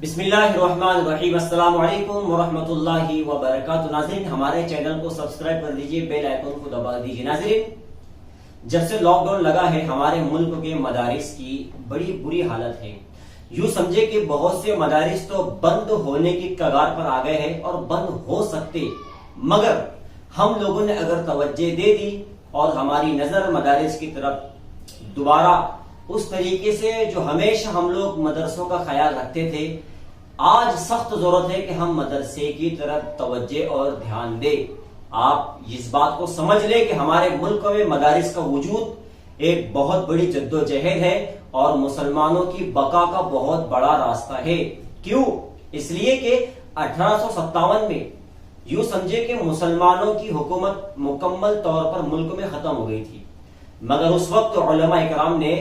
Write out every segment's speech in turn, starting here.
بسم اللہ الرحمن الرحیم۔ السلام علیکم ورحمۃ اللہ وبرکاتہ۔ ناظرین، ہمارے چینل کو سبسکرائب کر دیجئے، بیل آئیکن کو دبا دیجئے۔ ناظرین، جب سے لاک ڈاؤن لگا ہے ہمارے ملک کے مدارس کی بڑی بری حالت ہے۔ یوں سمجھے کہ بہت سے مدارس تو بند ہونے کی کگار پر آ گئے ہیں اور بند ہو سکتے، مگر ہم لوگوں نے اگر توجہ دے دی اور ہماری نظر مدارس کی طرف دوبارہ اس طریقے سے جو ہمیشہ ہم لوگ مدرسوں کا خیال رکھتے تھے، آج سخت ضرورت ہے کہ ہم مدرسے کی طرف توجہ اور دھیان دیں۔ آپ اس بات کو سمجھ لیں کہ ہمارے ملک میں مدارس کا وجود ایک بہت بڑی جدوجہد ہے اور مسلمانوں کی بقا کا بہت بڑا راستہ ہے۔ کیوں؟ اس لیے کہ 1857 میں یوں سمجھے کہ مسلمانوں کی حکومت مکمل طور پر ملک میں ختم ہو گئی تھی، مگر اس وقت علماء اکرام نے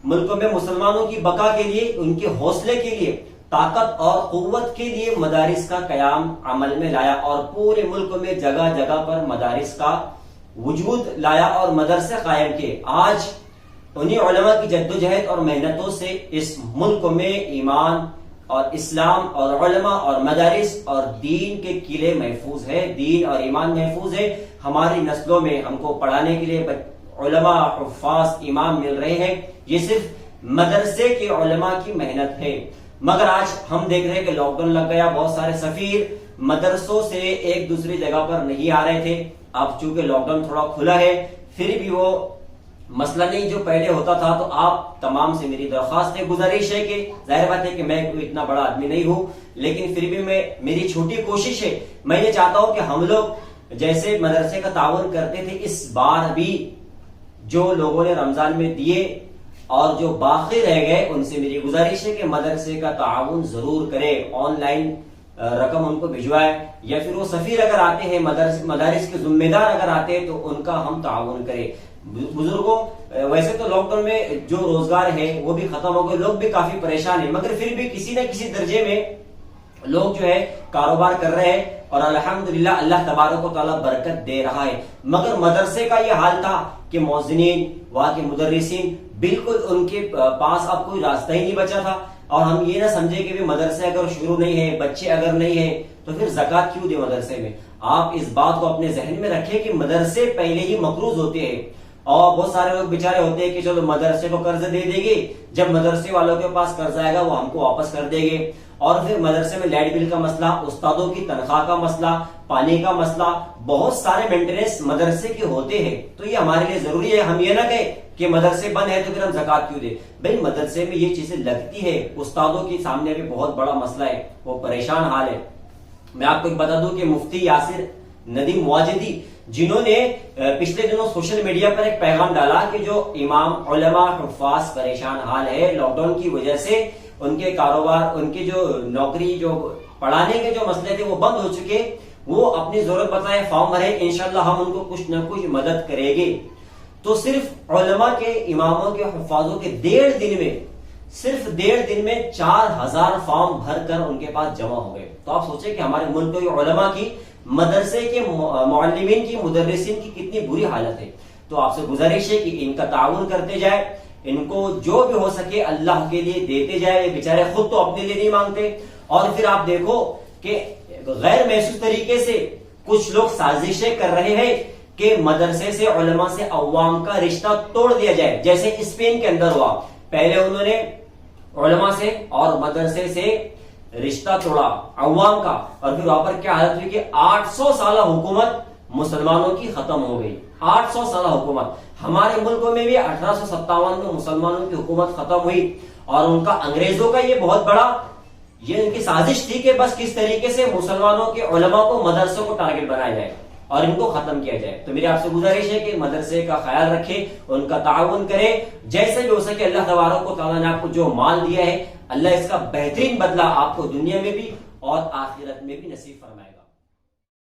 ملکوں میں مسلمانوں کی بقا کے لیے، ان کے حوصلے کے لیے، طاقت اور قوت کے لیے مدارس کا قیام عمل میں لایا اور پورے ملک میں جگہ جگہ پر مدارس کا وجود لایا اور مدرسے قائم کیے۔ آج انہی علماء کی جدوجہد اور محنتوں سے اس ملک میں ایمان اور اسلام اور علماء اور مدارس اور دین کے قلعے محفوظ ہے، دین اور ایمان محفوظ ہے۔ ہماری نسلوں میں ہم کو پڑھانے کے لیے علماء، حفاظ، امام مل رہے ہیں۔ یہ صرف مدرسے کے علماء کی محنت ہے۔ مگر آج ہم دیکھ رہے ہیں کہ لاک ڈاؤن لگ گیا، بہت سارے سفیر مدرسوں سے ایک دوسری جگہ پر نہیں آ رہے تھے۔ اب چونکہ لاک ڈاؤن تھوڑا کھلا ہے، پھر بھی وہ مسئلہ نہیں جو پہلے ہوتا تھا، تو آپ تمام سے میری درخواست ہے، گزارش ہے کہ ظاہر بات ہے کہ میں کوئی اتنا بڑا آدمی نہیں ہوں، لیکن پھر بھی میری چھوٹی کوشش ہے، میں یہ چاہتا ہوں کہ ہم لوگ جیسے مدرسے کا تعاون کرتے تھے، اس بار بھی جو لوگوں نے رمضان میں دیے اور جو باقی رہ گئے، ان سے میری گزارش ہے کہ مدرسے کا تعاون ضرور کرے، آن لائن رقم ان کو بھجوائے، یا پھر وہ سفیر اگر آتے ہیں، مدارس کے ذمہ دار اگر آتے ہیں تو ان کا ہم تعاون کریں۔ بزرگوں، ویسے تو لاک ڈاؤن میں جو روزگار ہے وہ بھی ختم ہو گئے، لوگ بھی کافی پریشان ہیں، مگر پھر بھی کسی نہ کسی درجے میں لوگ جو ہے کاروبار کر رہے ہیں اور الحمدللہ اللہ تبارک و تعالیٰ برکت دے رہا ہے۔ مگر مدرسے کا یہ حال تھا کہ مؤذنین، وہاں کے مدرسین، بالکل ان کے پاس اب کوئی راستہ ہی نہیں بچا تھا۔ اور ہم یہ نہ سمجھے کہ مدرسے اگر شروع نہیں ہے، بچے اگر نہیں ہیں، تو پھر زکوٰۃ کیوں دے مدرسے میں؟ آپ اس بات کو اپنے ذہن میں رکھیں کہ مدرسے پہلے ہی مقروض ہوتے ہیں، اور بہت سارے لوگ بیچارے ہوتے ہیں کہ چلو مدرسے کو قرض دے دیں گے، جب مدرسے والوں کے پاس قرض آئے گا وہ ہم کو واپس کر دیں گے۔ اور پھر مدرسے میں لائٹ بل کا مسئلہ، استادوں کی تنخواہ کا مسئلہ، پانی کا مسئلہ، بہت سارے مینٹیننس مدرسے کے ہوتے ہیں۔ تو یہ ہمارے لیے ضروری ہے، ہم یہ نہ کہیں کہ مدرسے بند ہے تو پھر ہم زکوٰۃ کیوں دیں؟ بھائی مدرسے میں یہ چیزیں لگتی ہے، استادوں کے سامنے بھی بہت بڑا مسئلہ ہے، وہ پریشان حال ہے۔ میں آپ کو ایک بتا دوں کہ مفتی یاسر ندیم واجدی، جنہوں نے پچھلے دنوں سوشل میڈیا پر ایک پیغام ڈالا کہ جو امام، علماء، حفاظ پریشان حال ہے، لاک ڈاؤن کی وجہ سے ان کے کاروبار، ان کی جو نوکری، جو پڑھانے کے جو مسئلے تھے وہ بند ہو چکے، وہ اپنی ضرورت بتائیں، فارم بھرے، انشاءاللہ ہم ان کو کچھ نہ کچھ مدد کریں گے۔ تو صرف علماء کے، اماموں کے، حفاظوں کے صرف 1.5 دن میں 4000 فارم بھر کر ان کے پاس جمع ہو گئے۔ تو آپ سوچیں کہ ہمارے ملک کے علماء کی، مدرسے کے معلمین کی، مدرسین کی کتنی بری حالت ہے۔ تو آپ سے گزارش ہے کہ ان کا تعاون کرتے جائے، ان کو جو بھی ہو سکے اللہ کے لیے دیتے جائے، یہ بیچارے خود تو اپنے لیے نہیں مانگتے۔ اور پھر آپ دیکھو کہ غیر محسوس طریقے سے کچھ لوگ سازشیں کر رہے ہیں کہ مدرسے سے، علماء سے عوام کا رشتہ توڑ دیا جائے، جیسے اسپین کے اندر ہوا۔ پہلے انہوں نے علماء سے اور مدرسے سے رشتہ توڑا، عوام کا، اور پھر وہاں پر کیا حالت ہوئی کہ 800 سالہ حکومت مسلمانوں کی ختم ہو گئی۔ 800 سالہ حکومت ہمارے ملکوں میں بھی 1857 میں مسلمانوں کی حکومت ختم ہوئی، اور ان کا، انگریزوں کا یہ بہت بڑا، یہ ان کی سازش تھی کہ بس کس طریقے سے مسلمانوں کے علماء کو، مدرسوں کو ٹارگٹ بنایا جائے اور ان کو ختم کیا جائے۔ تو میری آپ سے گزارش ہے کہ مدرسے کا خیال رکھیں، ان کا تعاون کریں، جیسے بھی ہو سکے۔ اللہ تبارک و تعالیٰ نے آپ کو جو مال دیا ہے، اللہ اس کا بہترین بدلہ آپ کو دنیا میں بھی اور آخرت میں بھی نصیب فرمائے۔